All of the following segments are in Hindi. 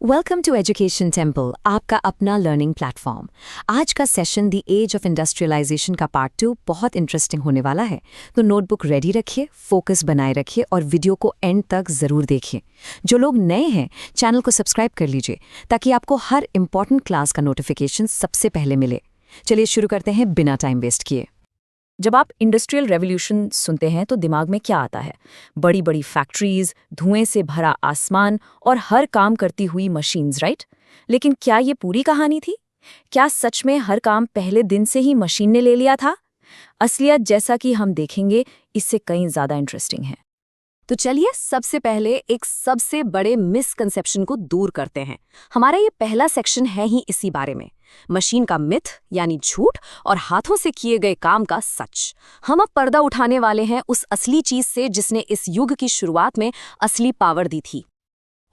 वेलकम टू एजुकेशन टेम्पल, आपका अपना लर्निंग प्लेटफॉर्म। आज का session the age of industrialization का पार्ट 2 बहुत इंटरेस्टिंग होने वाला है। तो नोटबुक रेडी रखिए, फोकस बनाए रखिए और वीडियो को एंड तक ज़रूर देखिए। जो लोग नए हैं, चैनल को सब्सक्राइब कर लीजिए ताकि आपको हर इंपॉर्टेंट क्लास का नोटिफिकेशन सबसे पहले मिले। चलिए शुरू करते हैं बिना टाइम वेस्ट किए। जब आप इंडस्ट्रियल रेवोल्यूशन सुनते हैं तो दिमाग में क्या आता है? बड़ी बड़ी फैक्ट्रीज, धुएं से भरा आसमान और हर काम करती हुई मशीन्स, राइट? लेकिन क्या ये पूरी कहानी थी? क्या सच में हर काम पहले दिन से ही मशीन ने ले लिया था? असलियत, जैसा कि हम देखेंगे, इससे कहीं ज़्यादा इंटरेस्टिंग है। तो चलिए सबसे पहले एक सबसे बड़े मिसकंसेप्शन को दूर करते हैं। हमारा ये पहला सेक्शन है ही इसी बारे में, मशीन का मिथ यानी झूठ और हाथों से किए गए काम का सच। हम अब पर्दा उठाने वाले हैं उस असली चीज से जिसने इस युग की शुरुआत में असली पावर दी थी।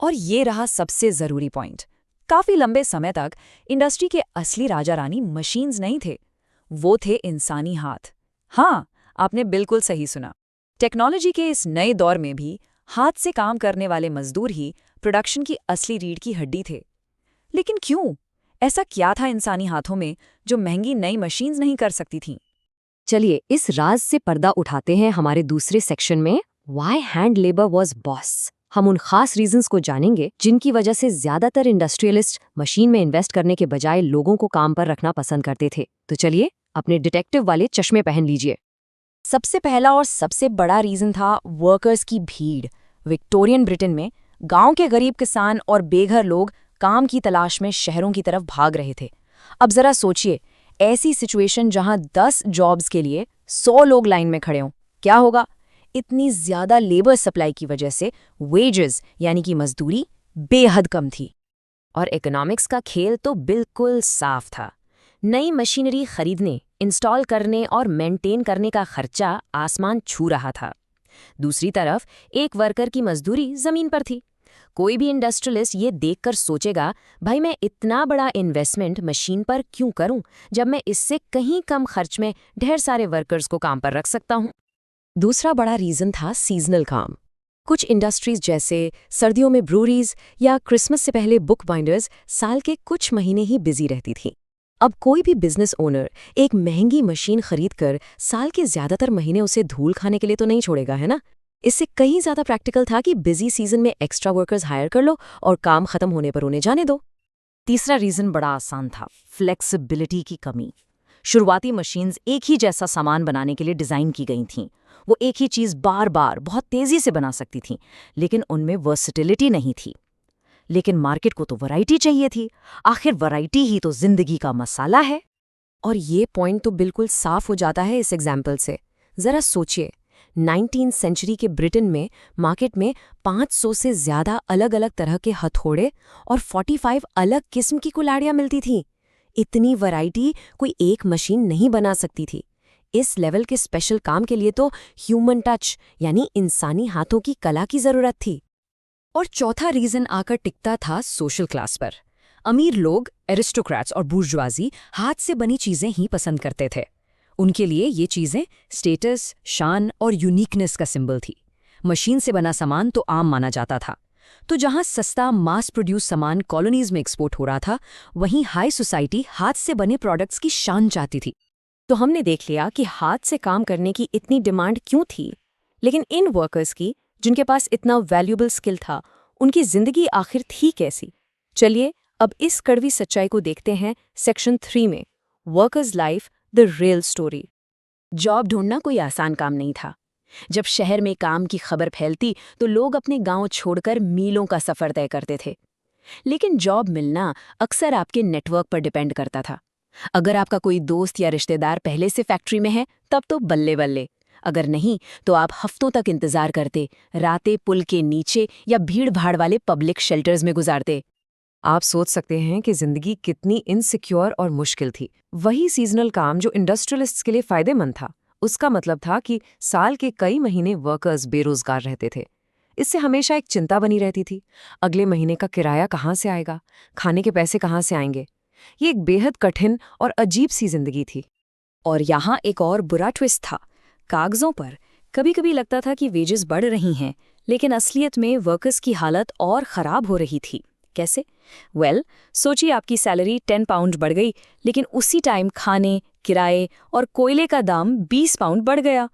और ये रहा सबसे ज़रूरी पॉइंट। काफ़ी लंबे समय तक इंडस्ट्री के असली राजा रानी मशीन्स नहीं थे, वो थे इंसानी हाथ। हाँ, आपने बिल्कुल सही सुना। टेक्नोलॉजी के इस नए दौर में भी हाथ से काम करने वाले मजदूर ही प्रोडक्शन की असली रीढ़ की हड्डी थे। लेकिन क्यों? ऐसा क्या था इंसानी हाथों में जो महंगी नई मशीन्स नहीं कर सकती थीं? चलिए इस राज से पर्दा उठाते हैं हमारे दूसरे सेक्शन में, why hand labour was boss. हम उन खास रीजंस को जानेंगे जिनकी वजह से ज्यादातर इंडस्ट्रियलिस्ट मशीन में इन्वेस्ट करने के बजाय लोगों को काम पर रखना पसंद करते थे। तो चलिए अपने डिटेक्टिव वाले चश्मे पहन लीजिए। सबसे पहला और सबसे बड़ा रीजन था वर्कर्स की भीड़। विक्टोरियन ब्रिटेन में गांव के गरीब किसान और बेघर लोग काम की तलाश में शहरों की तरफ भाग रहे थे। अब जरा सोचिए, ऐसी सिचुएशन जहां 10 जॉब्स के लिए 100 लोग लाइन में खड़े हों, क्या होगा? इतनी ज्यादा लेबर सप्लाई की वजह से वेजेस यानी कि मजदूरी बेहद कम थी। और इकोनॉमिक्स का खेल तो बिल्कुल साफ था। नई मशीनरी खरीदने, इंस्टॉल करने और मेंटेन करने का खर्चा आसमान छू रहा था। दूसरी तरफ एक वर्कर की मजदूरी जमीन पर थी। कोई भी इंडस्ट्रियलिस्ट ये देखकर सोचेगा, भाई मैं इतना बड़ा इन्वेस्टमेंट मशीन पर क्यों करूं जब मैं इससे कहीं कम खर्च में ढेर सारे वर्कर्स को काम पर रख सकता हूं। दूसरा बड़ा रीजन था सीजनल काम। कुछ इंडस्ट्रीज जैसे सर्दियों में ब्रूरीज या क्रिसमस से पहले बुक बाइंडर्स साल के कुछ महीने ही बिजी रहती थी। अब कोई भी बिजनेस ओनर एक महंगी मशीन खरीदकर साल के ज्यादातर महीने उसे धूल खाने के लिए तो नहीं छोड़ेगा, है ना? इससे कहीं ज्यादा प्रैक्टिकल था कि बिजी सीजन में एक्स्ट्रा वर्कर्स हायर कर लो और काम खत्म होने पर उन्हें जाने दो। तीसरा रीजन बड़ा आसान था, फ्लेक्सिबिलिटी की कमी। शुरुआती मशीन्स एक ही जैसा सामान बनाने के लिए डिज़ाइन की गई थीं। वो एक ही चीज़ बार बार बहुत तेज़ी से बना सकती थीं, लेकिन उनमें वर्सेटिलिटी नहीं थी। लेकिन मार्केट को तो वैरायटी चाहिए थी। आखिर वैरायटी ही तो जिंदगी का मसाला है। और ये पॉइंट तो बिल्कुल साफ हो जाता है इस एग्जाम्पल से। जरा सोचिए, 19th सेंचुरी के ब्रिटेन में मार्केट में 500 से ज्यादा अलग अलग तरह के हथौड़े और 45 अलग किस्म की कुल्हाड़ियां मिलती थीं। इतनी वैरायटी कोई एक मशीन नहीं बना सकती थी। इस लेवल के स्पेशल काम के लिए तो ह्यूमन टच यानी इंसानी हाथों की कला की जरूरत थी। और चौथा रीजन आकर टिकता था सोशल क्लास पर। अमीर लोग, एरिस्टोक्रेट्स और बुर्जुआजी हाथ से बनी चीजें ही पसंद करते थे। उनके लिए ये चीजें स्टेटस, शान और यूनिकनेस का सिंबल थी। मशीन से बना सामान तो आम माना जाता था। तो जहां सस्ता मास प्रोड्यूस सामान कॉलोनीज में एक्सपोर्ट हो रहा था, वहीं हाई सोसाइटी हाथ से बने प्रोडक्ट्स की शान चाहती थी। तो हमने देख लिया कि हाथ से काम करने की इतनी डिमांड क्यों थी। लेकिन इन वर्कर्स की, जिनके पास इतना वैल्यूएबल स्किल था, उनकी जिंदगी आखिर थी कैसी? चलिए अब इस कड़वी सच्चाई को देखते हैं सेक्शन 3 में, workers life the real story. Job ढूंढना कोई आसान काम नहीं था। जब शहर में काम की खबर फैलती तो लोग अपने गांव छोड़कर मीलों का सफर तय करते थे। लेकिन जॉब मिलना अक्सर आपके नेटवर्क पर डिपेंड करता था। अगर आपका कोई दोस्त या रिश्तेदार पहले से फैक्ट्री में है तब तो बल्ले बल्ले, अगर नहीं तो आप हफ्तों तक इंतजार करते, रातें पुल के नीचे या भीड़ भाड़ वाले पब्लिक शेल्टर्स में गुजारते। आप सोच सकते हैं कि जिंदगी कितनी इनसिक्योर और मुश्किल थी। वही सीजनल काम जो इंडस्ट्रियलिस्ट्स के लिए फायदेमंद था, उसका मतलब था कि साल के कई महीने वर्कर्स बेरोजगार रहते थे। इससे हमेशा एक चिंता बनी रहती थी, अगले महीने का किराया कहाँ से आएगा, खाने के पैसे कहाँ से आएंगे। ये एक बेहद कठिन और अजीब सी जिंदगी थी। और यहाँ एक और बुरा ट्विस्ट था। कागजों पर कभी कभी लगता था कि वेजेस बढ़ रही हैं, लेकिन असलियत में वर्कर्स की हालत और खराब हो रही थी। कैसे? सोचिए आपकी सैलरी 10 पाउंड बढ़ गई, लेकिन उसी टाइम खाने, किराए और कोयले का दाम 20 पाउंड बढ़ गया।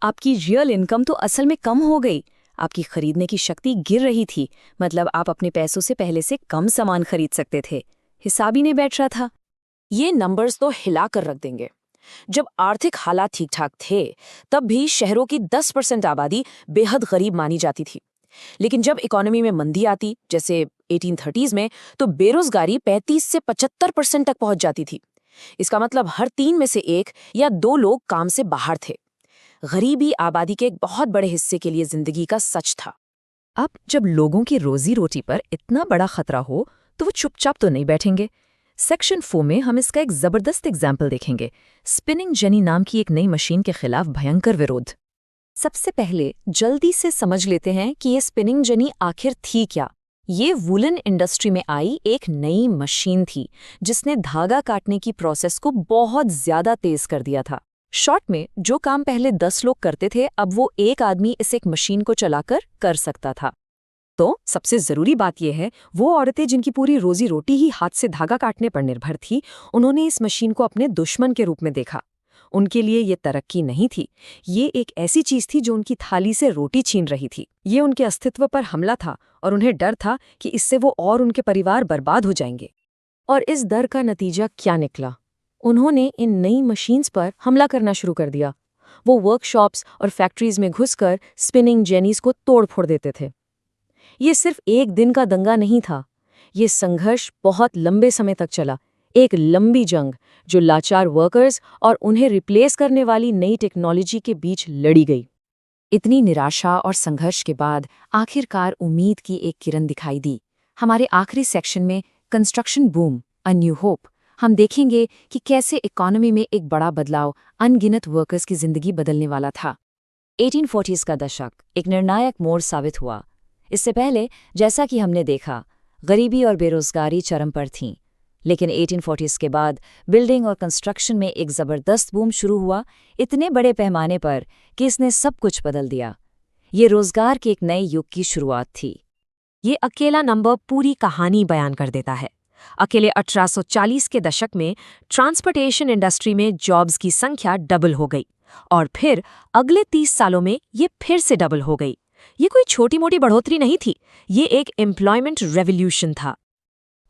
आपकी रियल इनकम तो असल में कम हो गई। आपकी खरीदने की शक्ति गिर रही थी, मतलब आप अपने पैसों से पहले से कम सामान खरीद सकते थे। हिसाब ही नहीं बैठ रहा था। ये नंबर्स तो हिला कर रख देंगे। जब आर्थिक हालात ठीक ठाक थे, तब भी शहरों की 10% आबादी बेहद गरीब मानी जाती थी। लेकिन जब इकोनॉमी में मंदी आती, जैसे 1830s में, तो बेरोजगारी 35 से 75% तक पहुंच जाती थी। इसका मतलब हर 3 में से 1 या 2 लोग काम से बाहर थे। गरीबी आबादी के एक बहुत बड़े हिस्से के लिए जिंदगी का सच था। अब जब लोगों की रोजी रोटी पर इतना बड़ा खतरा हो, तो वो चुपचाप तो नहीं बैठेंगे। सेक्शन 4 में हम इसका एक जबरदस्त एग्जाम्पल देखेंगे, स्पिनिंग जेनी नाम की एक नई मशीन के खिलाफ भयंकर विरोध। सबसे पहले जल्दी से समझ लेते हैं कि ये स्पिनिंग जेनी आखिर थी क्या। ये वूलन इंडस्ट्री में आई एक नई मशीन थी, जिसने धागा काटने की प्रोसेस को बहुत ज्यादा तेज कर दिया था। शॉर्ट में जो काम पहले 10 लोग करते थे, अब वो एक आदमी इस एक मशीन को चलाकर कर सकता था। तो सबसे जरूरी बात यह है, वो औरतें जिनकी पूरी रोजी रोटी ही हाथ से धागा काटने पर निर्भर थी, उन्होंने इस मशीन को अपने दुश्मन के रूप में देखा। उनके लिए ये तरक्की नहीं थी, ये एक ऐसी चीज थी जो उनकी थाली से रोटी छीन रही थी। ये उनके अस्तित्व पर हमला था और उन्हें डर था कि इससे वो और उनके परिवार बर्बाद हो जाएंगे। और इस डर का नतीजा क्या निकला? उन्होंने इन नई मशीन्स पर हमला करना शुरू कर दिया। वो वर्कशॉप्स और फैक्ट्रीज में घुसकर स्पिनिंग जेनीज को तोड़ फोड़ देते थे। ये सिर्फ एक दिन का दंगा नहीं था, ये संघर्ष बहुत लंबे समय तक चला, एक लंबी जंग जो लाचार वर्कर्स और उन्हें रिप्लेस करने वाली नई टेक्नोलॉजी के बीच लड़ी गई। इतनी निराशा और संघर्ष के बाद आखिरकार उम्मीद की एक किरण दिखाई दी। हमारे आखिरी सेक्शन में construction boom, a new hope, हम देखेंगे कि कैसे इकोनॉमी में एक बड़ा बदलाव अनगिनत वर्कर्स की जिंदगी बदलने वाला था। 1840s का दशक एक निर्णायक मोड़ साबित हुआ। इससे पहले, जैसा कि हमने देखा, गरीबी और बेरोजगारी चरम पर थीं, लेकिन 1840s के बाद बिल्डिंग और कंस्ट्रक्शन में एक ज़बरदस्त बूम शुरू हुआ, इतने बड़े पैमाने पर कि इसने सब कुछ बदल दिया। ये रोजगार के एक नए युग की शुरुआत थी। ये अकेला नंबर पूरी कहानी बयान कर देता है। अकेले 1840 के दशक में ट्रांसपोर्टेशन इंडस्ट्री में जॉब्स की संख्या डबल हो गई और फिर अगले 30 सालों में ये फिर से डबल हो गई। ये कोई छोटी मोटी बढ़ोतरी नहीं थी, ये एक एम्प्लॉयमेंट रेवोल्यूशन था।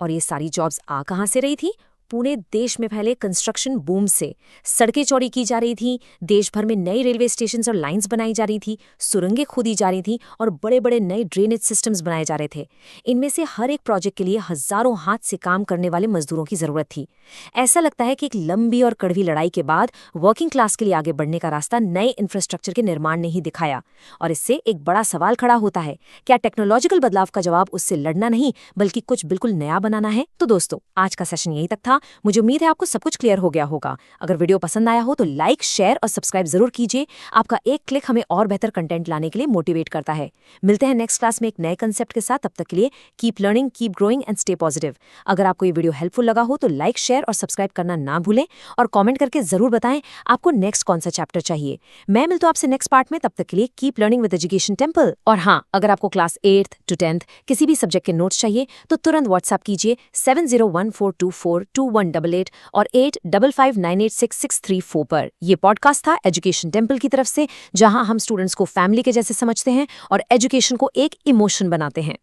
और ये सारी जॉब्स आ कहाँ से रही थी? पूरे देश में फैले कंस्ट्रक्शन बूम से। सड़कें चौड़ी की जा रही थी, देश भर में नए रेलवे स्टेशंस और लाइंस बनाई जा रही थी, सुरंगें खोदी जा रही थी और बड़े बड़े नए ड्रेनेज सिस्टम्स बनाए जा रहे थे। इनमें से हर एक प्रोजेक्ट के लिए हजारों हाथ से काम करने वाले मजदूरों की जरूरत थी। ऐसा लगता है कि एक लंबी और कड़वी लड़ाई के बाद वर्किंग क्लास के लिए आगे बढ़ने का रास्ता नए इंफ्रास्ट्रक्चर के निर्माण ने ही दिखाया। और इससे एक बड़ा सवाल खड़ा होता है, क्या टेक्नोलॉजिकल बदलाव का जवाब उससे लड़ना नहीं बल्कि कुछ बिल्कुल नया बनाना है? तो दोस्तों, आज का सेशन यही तक था। मुझे उम्मीद है आपको सब कुछ क्लियर हो गया होगा। अगर वीडियो पसंद आया हो तो लाइक, शेयर और सब्सक्राइब जरूर कीजिए। आपका एक क्लिक हमें और बेहतर कंटेंट लाने के लिए मोटिवेट करता है। मिलते हैं नेक्स्ट क्लास में एक नए कंसेप्ट के साथ। तब तक के लिए keep learning, keep growing and stay positive. अगर आपको ये वीडियो हेल्पफुल लगा हो तो लाइक, शेयर और सब्सक्राइब करना ना भूलें और कॉमेंट करके जरूर बताएं आपको नेक्स्ट कौन सा चैप्टर चाहिए। मैं मिलता हूं आपसे नेक्स्ट पार्ट में। तब तक के लिए keep learning with education temple. और हाँ, अगर आपको क्लास 8th to 10th किसी भी सब्जेक्ट के नोट्स चाहिए तो तुरंत व्हाट्सएप कीजिए 7014242188 और 8559866634 पर। यह पॉडकास्ट था एजुकेशन टेम्पल की तरफ से, जहां हम स्टूडेंट्स को फैमिली के जैसे समझते हैं और एजुकेशन को एक इमोशन बनाते हैं।